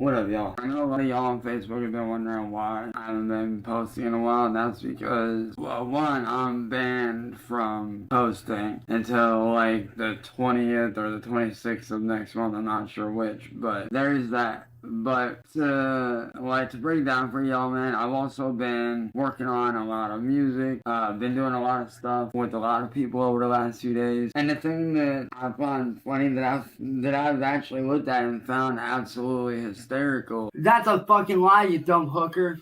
What up, y'all? I know a lot of y'all on Facebook have been wondering why I haven't been posting in a while, and that's because, well, one, I'm banned from posting until like the 20th or the 26th of next month, I'm not sure which, but there's that. But to break down for y'all, man, I've also been working on a lot of music. Been doing a lot of stuff with a lot of people over the last few days. And the thing that I find funny that I've actually looked at and found absolutely hysterical. That's a fucking lie, you dumb hooker.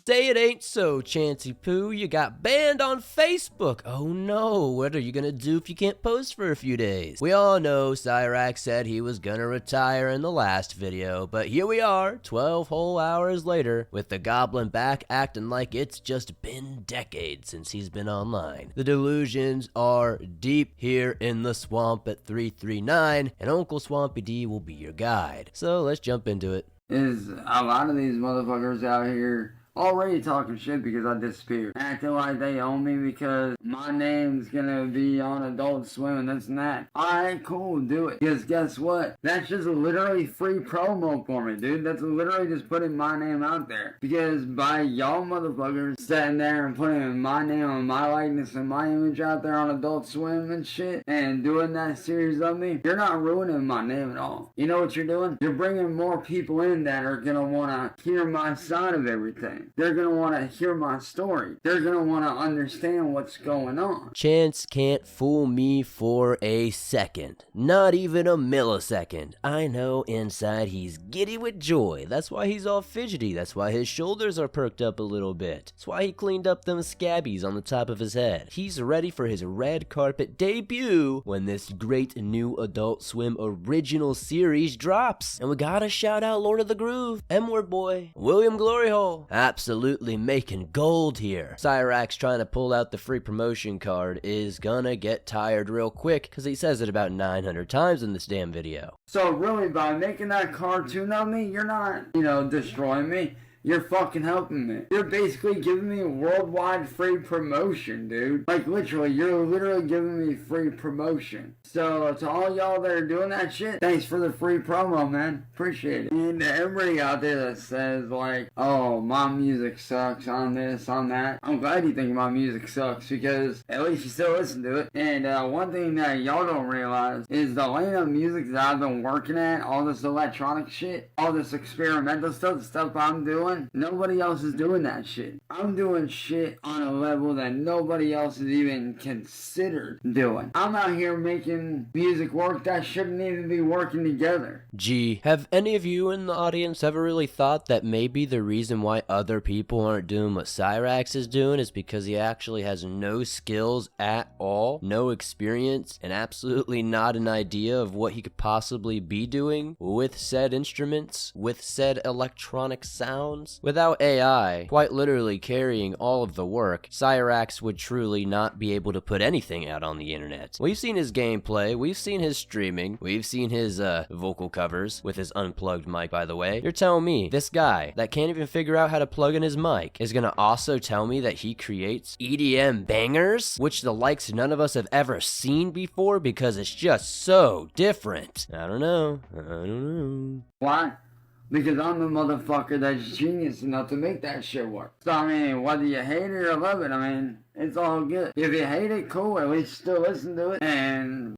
Say it ain't so, Chancy Poo. You got banned on Facebook. Oh no, what are you gonna do if you can't post for a few days? We all know Cyrax said he was gonna retire in the last video, but here we are, 12 whole hours later, with the goblin back acting like it's just been decades since he's been online. The delusions are deep here in the swamp at 339, and Uncle Swampy D will be your guide. So let's jump into it. Is a lot of these motherfuckers out here already talking shit because I disappeared. Acting like they own me because my name's gonna be on Adult Swim and this and that. Alright, cool, do it. Because guess what? That's just literally free promo for me, dude. That's literally just putting my name out there. Because by y'all motherfuckers sitting there and putting my name and my likeness and my image out there on Adult Swim and shit and doing that series of me, you're not ruining my name at all. You know what you're doing? You're bringing more people in that are gonna wanna hear my side of everything. They're gonna want to hear my story. They're gonna want to understand what's going on. Chance can't fool me for a second. Not even a millisecond. I know inside he's giddy with joy. That's why he's all fidgety. That's why his shoulders are perked up a little bit. That's why he cleaned up them scabbies on the top of his head. He's ready for his red carpet debut when this great new Adult Swim original series drops. And we gotta shout out Lord of the Groove, M-Word Boy, William Gloryhole. Absolutely making gold here. Cyrax trying to pull out the free promotion card is gonna get tired real quick because he says it about 900 times in this damn video. So really, by making that cartoon of me, you're not, destroying me. You're fucking helping me. You're basically giving me worldwide free promotion, dude. Like, literally, you're literally giving me free promotion. So, to all y'all that are doing that shit, thanks for the free promo, man. Appreciate it. And everybody out there that says, like, oh, my music sucks on this, on that. I'm glad you think my music sucks because at least you still listen to it. And one thing that y'all don't realize is the lane of music that I've been working at, all this electronic shit, all this experimental stuff, the stuff I'm doing, nobody else is doing that shit. I'm doing shit on a level that nobody else has even considered doing. I'm out here making music work that shouldn't even be working together. Gee, have any of you in the audience ever really thought that maybe the reason why other people aren't doing what Cyrax is doing is because he actually has no skills at all, no experience, and absolutely not an idea of what he could possibly be doing with said instruments, with said electronic sounds? Without AI quite literally carrying all of the work, Cyrax would truly not be able to put anything out on the internet. We've seen his gameplay, we've seen his streaming, we've seen his vocal covers with his unplugged mic, by the way. You're telling me this guy that can't even figure out how to plug in his mic is gonna also tell me that he creates EDM bangers, which the likes none of us have ever seen before because it's just so different? I don't know. Why? Because I'm the motherfucker that's genius enough to make that shit work. So, I mean, whether you hate it or love it, I mean, it's all good. If you hate it, cool, at least still listen to it. And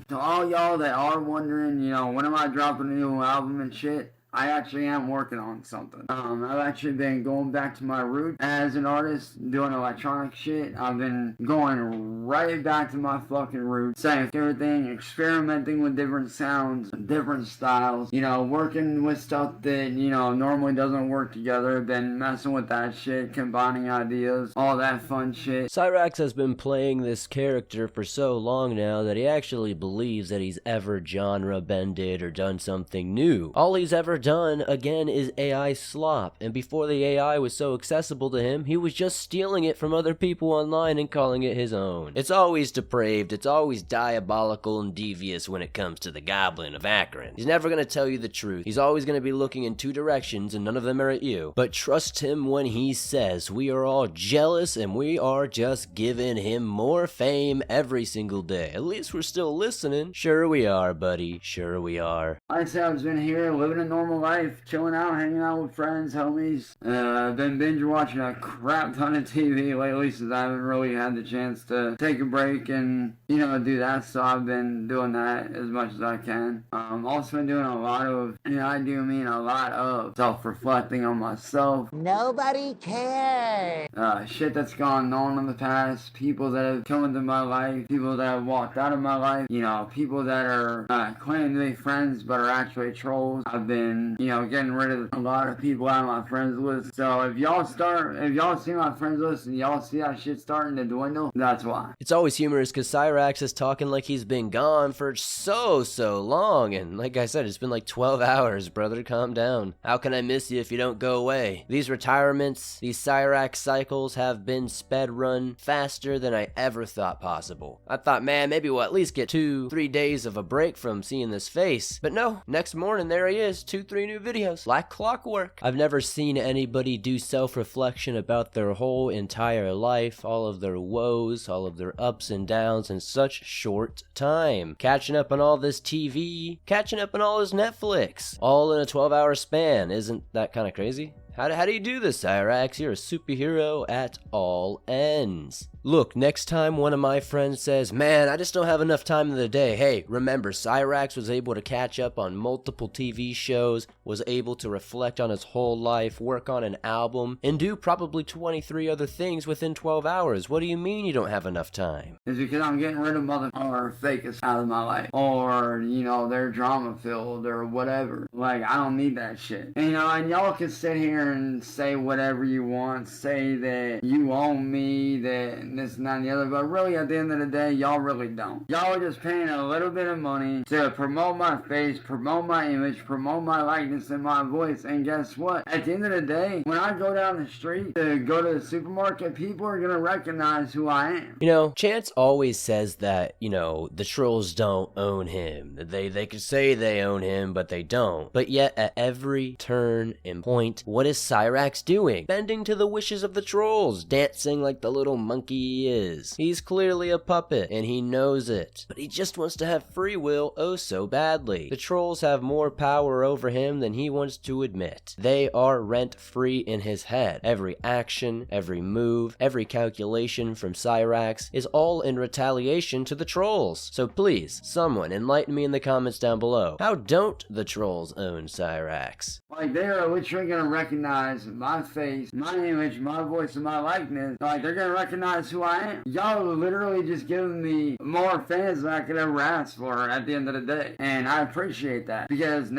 to all y'all that are wondering, when am I dropping a new album and shit, I actually am working on something. I've actually been going back to my roots as an artist, doing electronic shit. I've been going right back to my fucking roots, saying everything, experimenting with different sounds, different styles, working with stuff that, normally doesn't work together, been messing with that shit, combining ideas, all that fun shit. Cyrax has been playing this character for so long now that he actually believes that he's ever genre bended or done something new. All he's ever done, again, is AI slop, and before the AI was so accessible to him, he was just stealing it from other people online and calling it his own. It's always depraved, it's always diabolical and devious when it comes to the Goblin of Akron. He's never gonna tell you the truth. He's always gonna be looking in two directions, and none of them are at you. But trust him when he says we are all jealous and we are just giving him more fame every single day. At least we're still listening. Sure we are, buddy. Sure we are. Like I said, I've been here living a normal life, chilling out, hanging out with friends, homies. I've been binge watching a crap ton of TV lately since I haven't really had the chance to take a break and, do that. So I've been doing that as much as I can. Also been doing a lot of, a lot of self-reflecting on myself. Nobody cares. Shit that's gone on in the past, people that have come into my life, people that have walked out of my life, people that are claiming to be friends but are actually trolls. I've been, getting rid of a lot of people out of my friends list. So if y'all see my friends list and y'all see that shit starting to dwindle, that's why. It's always humorous because Cyrax is talking like he's been gone for so long, and like I said, it's been like 12 hours, brother, calm down. How can I miss you if you don't go away? These retirements, these Cyrax cycles have been sped run faster than I ever thought possible. I thought, man, maybe we'll at least get 2-3 days of a break from seeing this face. But no, next morning there he is, 2-3 new videos, like clockwork. I've never seen anybody do self-reflection about their whole entire life, all of their woes, all of their ups and downs in such short time. Catching up on all this TV, catching up on all his Netflix, all in a 12-hour span. Isn't that kind of crazy? How do you do this, Cyrax? You're a superhero at all ends. Look, next time one of my friends says, man, I just don't have enough time in the day. Hey, remember, Cyrax was able to catch up on multiple TV shows, was able to reflect on his whole life, work on an album, and do probably 23 other things within 12 hours. What do you mean you don't have enough time? It's because I'm getting rid of or fakest out of my life. Or, they're drama filled or whatever. Like, I don't need that shit. And y'all can sit here and say whatever you want, say that you own me, that this and that and the other, but really at the end of the day, y'all really don't. Y'all are just paying a little bit of money to promote my face, promote my image, promote my likeness and my voice, and guess what? At the end of the day, when I go down the street to go to the supermarket, people are gonna recognize who I am. Chance always says that, the trolls don't own him. They could say they own him, but they don't. But yet, at every turn and point, what is Cyrax doing? Bending to the wishes of the trolls, dancing like the little monkey he is. He's clearly a puppet, and he knows it. But he just wants to have free will oh so badly. The trolls have more power over him than he wants to admit. They are rent-free in his head. Every action, every move, every calculation from Cyrax is all in retaliation to the trolls. So please, someone enlighten me in the comments down below. How don't the trolls own Cyrax? Like, they are literally gonna recognize my face, my image, my voice, and my likeness. Like, they're gonna recognize who I am. Y'all are literally just giving me more fans than I could ever ask for at the end of the day. And I appreciate that. Because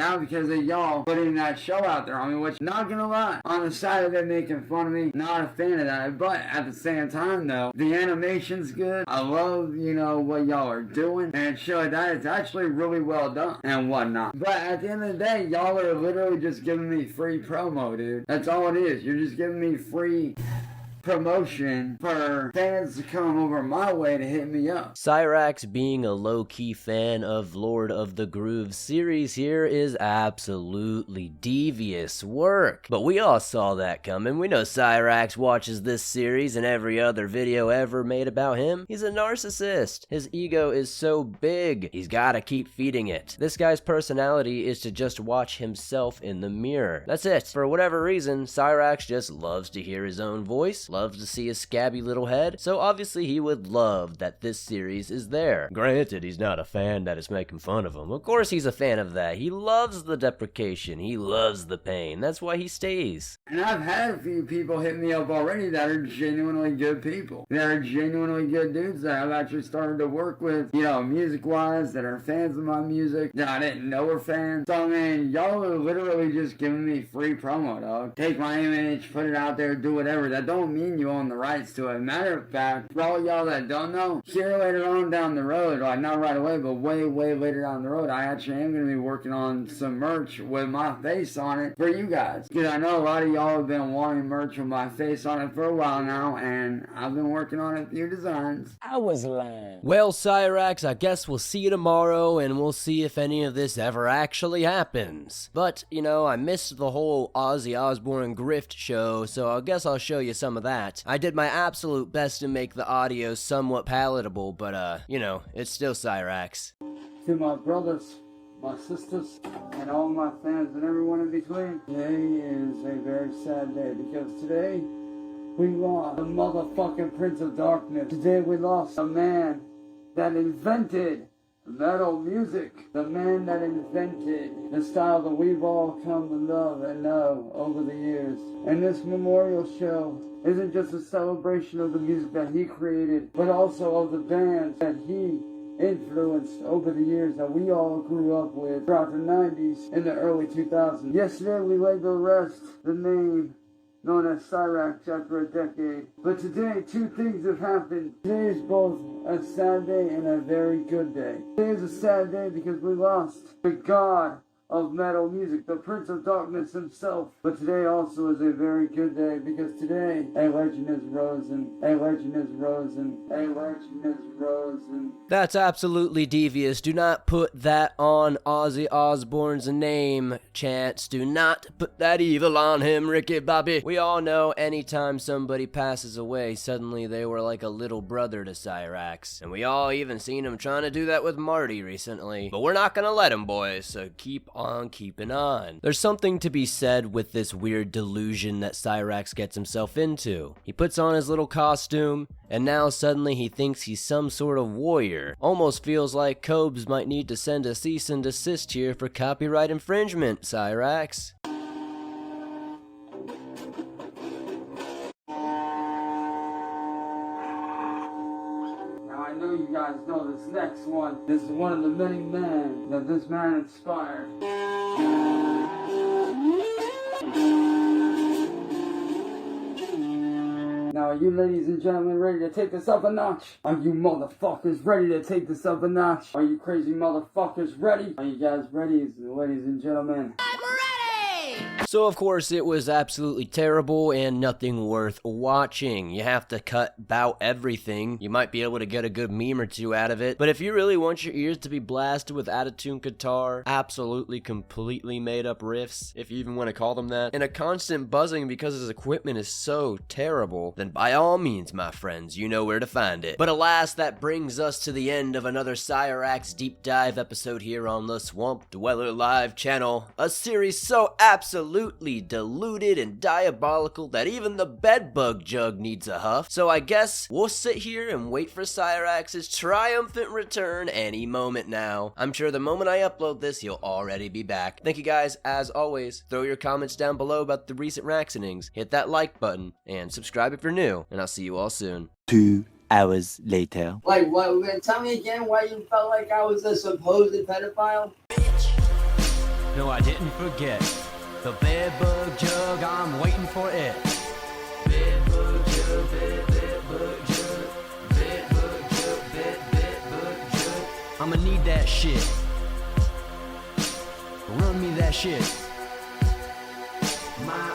of y'all putting that show out there on me, which, not gonna lie, on the side of it making fun of me, not a fan of that. But at the same time, though, the animation's good. I love, what y'all are doing. And shit like that, it's actually really well done and whatnot. But at the end of the day, y'all are literally just giving me free promo, dude. That's all it is. You're just giving me free promotion for fans to come over my way to hit me up. Cyrax, being a low-key fan of Lord of the Groove series here, is absolutely devious work. But we all saw that coming. We know Cyrax watches this series and every other video ever made about him. He's a narcissist. His ego is so big, he's gotta keep feeding it. This guy's personality is to just watch himself in the mirror. That's it. For whatever reason, Cyrax just loves to hear his own voice, loves to see his scabby little head, so obviously he would love that this series is there. Granted, he's not a fan that is making fun of him. Of course he's a fan of that. He loves the deprecation. He loves the pain. That's why he stays. And I've had a few people hit me up already that are genuinely good people. That are genuinely good dudes that I've actually started to work with, music-wise, that are fans of my music, that I didn't know were fans. So, y'all are literally just giving me free promo, dog. Take my image, put it out there, do whatever. That don't mean me and you own the rights to it. Matter of fact, for all y'all that don't know, here later on down the road, like not right away, but way later down the road, I actually am going to be working on some merch with my face on it for you guys. Because I know a lot of y'all have been wanting merch with my face on it for a while now, and I've been working on a few designs. I was lying. Well, Cyraxx, I guess we'll see you tomorrow, and we'll see if any of this ever actually happens. But, you know, I missed the whole Ozzy Osbourne grift show, so I guess I'll show you some of that. I did my absolute best to make the audio somewhat palatable, but, you know, it's still Cyraxx. To my brothers, my sisters, and all my fans and everyone in between, today is a very sad day because today we lost the motherfucking Prince of Darkness. Today we lost a man that invented metal music. The man that invented the style that we've all come to love and know over the years. And this memorial show isn't just a celebration of the music that he created, but also of the bands that he influenced over the years that we all grew up with throughout the 90s and the early 2000s. Yesterday we laid to rest the name known as Cyrax after a decade. But today, two things have happened. Today is both a sad day and a very good day. Today is a sad day because we lost the god of metal music, the Prince of Darkness himself. But today also is a very good day because today a legend is risen, a legend is risen, a legend is risen. That's absolutely devious. Do not put that on Ozzy Osbourne's name, Chance. Do not put that evil on him, Ricky Bobby. We all know anytime somebody passes away, suddenly they were like a little brother to Cyraxx. And we all even seen him trying to do that with Marty recently. But we're not gonna let him, boys, so keep on keeping on. There's something to be said with this weird delusion that Cyraxx gets himself into. He puts on his little costume, and now suddenly he thinks he's some sort of warrior. Almost feels like Cobes might need to send a cease and desist here for copyright infringement, Cyraxx. I know you guys know this next one. This is one of the many men that this man inspired. Now, are you ladies and gentlemen ready to take this up a notch? Are you motherfuckers ready to take this up a notch? Are you crazy motherfuckers ready? Are you guys ready, ladies and gentlemen? So of course it was absolutely terrible and nothing worth watching. You have to cut about everything. You might be able to get a good meme or two out of it, but if you really want your ears to be blasted with out-of-tune guitar, absolutely completely made up riffs, if you even want to call them that, and a constant buzzing because his equipment is so terrible, then by all means, my friends, you know where to find it. But alas, that brings us to the end of another Cyraxx deep dive episode here on the Swamp Dweller Live channel, a series so absolutely diluted and diabolical that even the bedbug jug needs a huff. So I guess we'll sit here and wait for Cyraxx's triumphant return any moment now. I'm sure the moment I upload this, he'll already be back. Thank you guys, as always. Throw your comments down below about the recent Raxenings, hit that like button, and subscribe if you're new, and I'll see you all soon. 2 hours later. Like, what? Tell me again why you felt like I was a supposed pedophile? No, I didn't forget. The bedbug jug, I'm waiting for it. Bedbug jug, bedbug jug, bedbug jug, bedbug jug. I'ma need that shit. Run me that shit. My